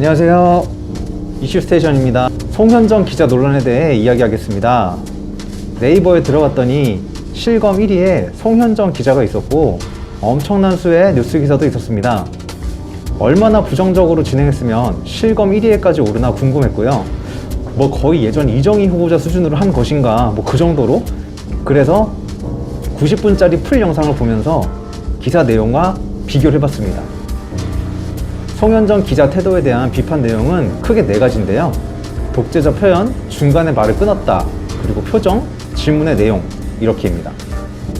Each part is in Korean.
안녕하세요. 이슈스테이션입니다. 송현정 기자 논란에 대해 이야기하겠습니다. 네이버에 들어갔더니 실검 1위에 송현정 기자가 있었고 엄청난 수의 뉴스 기사도 있었습니다. 얼마나 부정적으로 진행했으면 실검 1위에까지 오르나 궁금했고요. 거의 예전 이정희 후보자 수준으로 한 것인가 그 정도로. 그래서 90분짜리 풀 영상을 보면서 기사 내용과 비교를 해봤습니다. 송현정 기자 태도에 대한 비판 내용은 크게 4가지인데요. 독재자 표현, 중간에 말을 끊었다, 그리고 표정, 질문의 내용, 이렇게입니다.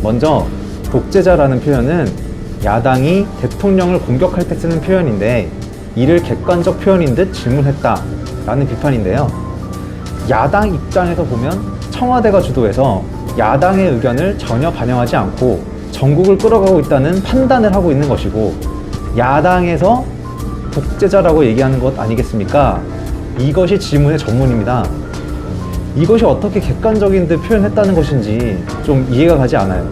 먼저 독재자라는 표현은 야당이 대통령을 공격할 때 쓰는 표현인데 이를 객관적 표현인 듯 질문했다 라는 비판인데요. 야당 입장에서 보면 청와대가 주도해서 야당의 의견을 전혀 반영하지 않고 전국을 끌어가고 있다는 판단을 하고 있는 것이고, 야당에서 독재자라고 얘기하는 것 아니겠습니까? 이것이 질문의 전문입니다. 이것이 어떻게 객관적인 듯 표현했다는 것인지 좀 이해가 가지 않아요.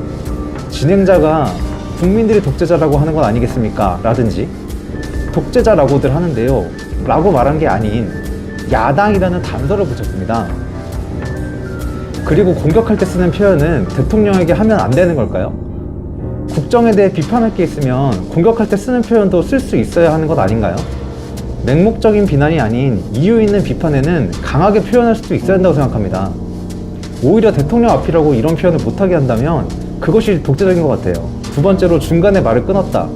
진행자가 국민들이 독재자라고 하는 것 아니겠습니까? 라든지 독재자라고들 하는데요 라고 말한 게 아닌 야당이라는 단서를 붙였습니다. 그리고 공격할 때 쓰는 표현은 대통령에게 하면 안 되는 걸까요? 국정에 대해 비판할 게 있으면 공격할 때 쓰는 표현도 쓸 수 있어야 하는 것 아닌가요? 맹목적인 비난이 아닌 이유 있는 비판에는 강하게 표현할 수도 있어야 한다고 생각합니다. 오히려 대통령 앞이라고 이런 표현을 못하게 한다면 그것이 독재적인 것 같아요. 두 번째로 중간에 말을 끊었다.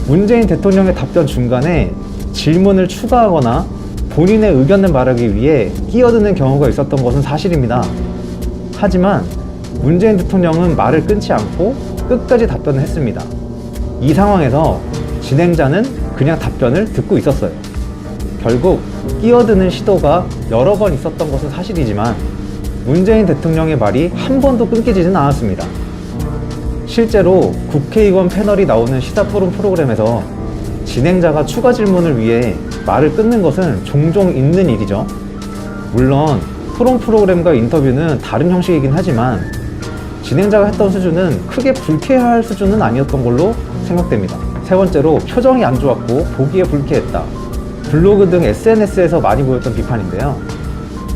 문재인 대통령의 답변 중간에 질문을 추가하거나 본인의 의견을 말하기 위해 끼어드는 경우가 있었던 것은 사실입니다. 하지만 문재인 대통령은 말을 끊지 않고 끝까지 답변을 했습니다. 이 상황에서 진행자는 그냥 답변을 듣고 있었어요. 결국 끼어드는 시도가 여러 번 있었던 것은 사실이지만 문재인 대통령의 말이 한 번도 끊기지는 않았습니다. 실제로 국회의원 패널이 나오는 시사 토론 프로그램에서 진행자가 추가 질문을 위해 말을 끊는 것은 종종 있는 일이죠. 물론 토론 프로그램과 인터뷰는 다른 형식이긴 하지만 진행자가 했던 수준은 크게 불쾌할 수준은 아니었던 걸로 생각됩니다. 세 번째로 표정이 안 좋았고 보기에 불쾌했다. 블로그 등 SNS에서 많이 보였던 비판인데요.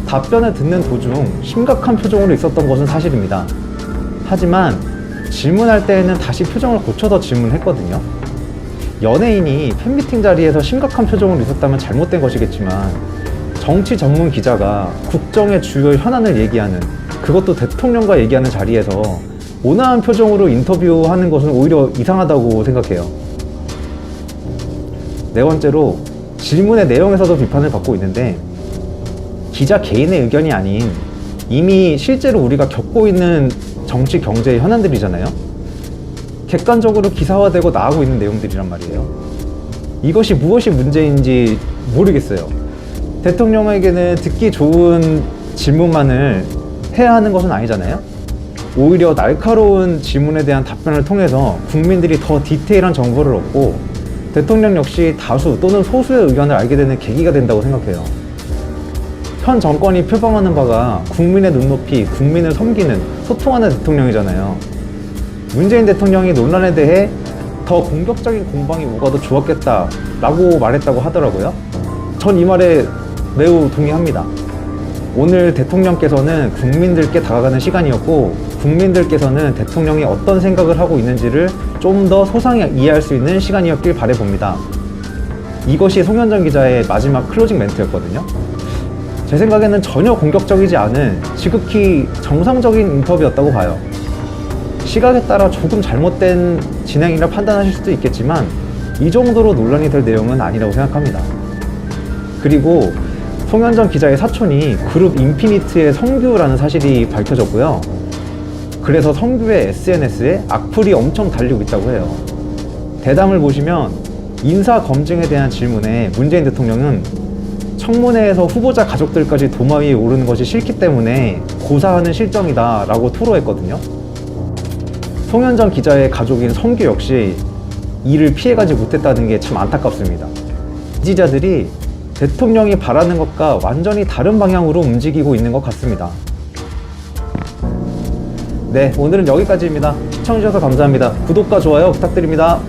답변을 듣는 도중 심각한 표정으로 있었던 것은 사실입니다. 하지만 질문할 때에는 다시 표정을 고쳐서 질문했거든요. 연예인이 팬미팅 자리에서 심각한 표정으로 있었다면 잘못된 것이겠지만 정치 전문 기자가 국정의 주요 현안을 얘기하는, 그것도 대통령과 얘기하는 자리에서 온화한 표정으로 인터뷰하는 것은 오히려 이상하다고 생각해요. 네 번째로 질문의 내용에서도 비판을 받고 있는데 기자 개인의 의견이 아닌 이미 실제로 우리가 겪고 있는 정치 경제의 현안들이잖아요. 객관적으로 기사화되고 나오고 있는 내용들이란 말이에요. 이것이 무엇이 문제인지 모르겠어요. 대통령에게는 듣기 좋은 질문만을 해야 하는 것은 아니잖아요. 오히려 날카로운 질문에 대한 답변을 통해서 국민들이 더 디테일한 정보를 얻고 대통령 역시 다수 또는 소수의 의견을 알게 되는 계기가 된다고 생각해요. 현 정권이 표방하는 바가 국민의 눈높이, 국민을 섬기는, 소통하는 대통령이잖아요. 문재인 대통령이 논란에 대해 더 공격적인 공방이 오가도 좋았겠다 라고 말했다고 하더라고요. 전 이 말에 매우 동의합니다. 오늘 대통령께서는 국민들께 다가가는 시간이었고 국민들께서는 대통령이 어떤 생각을 하고 있는지를 좀 더 소상히 이해할 수 있는 시간이었길 바라봅니다. 이것이 송현정 기자의 마지막 클로징 멘트였거든요. 제 생각에는 전혀 공격적이지 않은 지극히 정상적인 인터뷰였다고 봐요. 시각에 따라 조금 잘못된 진행이라 판단하실 수도 있겠지만 이 정도로 논란이 될 내용은 아니라고 생각합니다. 그리고 송현정 기자의 사촌이 그룹 인피니트의 성규라는 사실이 밝혀졌고요. 그래서 성규의 SNS에 악플이 엄청 달리고 있다고 해요. 대담을 보시면 인사 검증에 대한 질문에 문재인 대통령은 청문회에서 후보자 가족들까지 도마 위에 오르는 것이 싫기 때문에 고사하는 실정이다 라고 토로했거든요. 송현정 기자의 가족인 성규 역시 이를 피해가지 못했다는 게 참 안타깝습니다. 지지자들이 대통령이 바라는 것과 완전히 다른 방향으로 움직이고 있는 것 같습니다. 네, 오늘은 여기까지입니다. 시청해주셔서 감사합니다. 구독과 좋아요 부탁드립니다.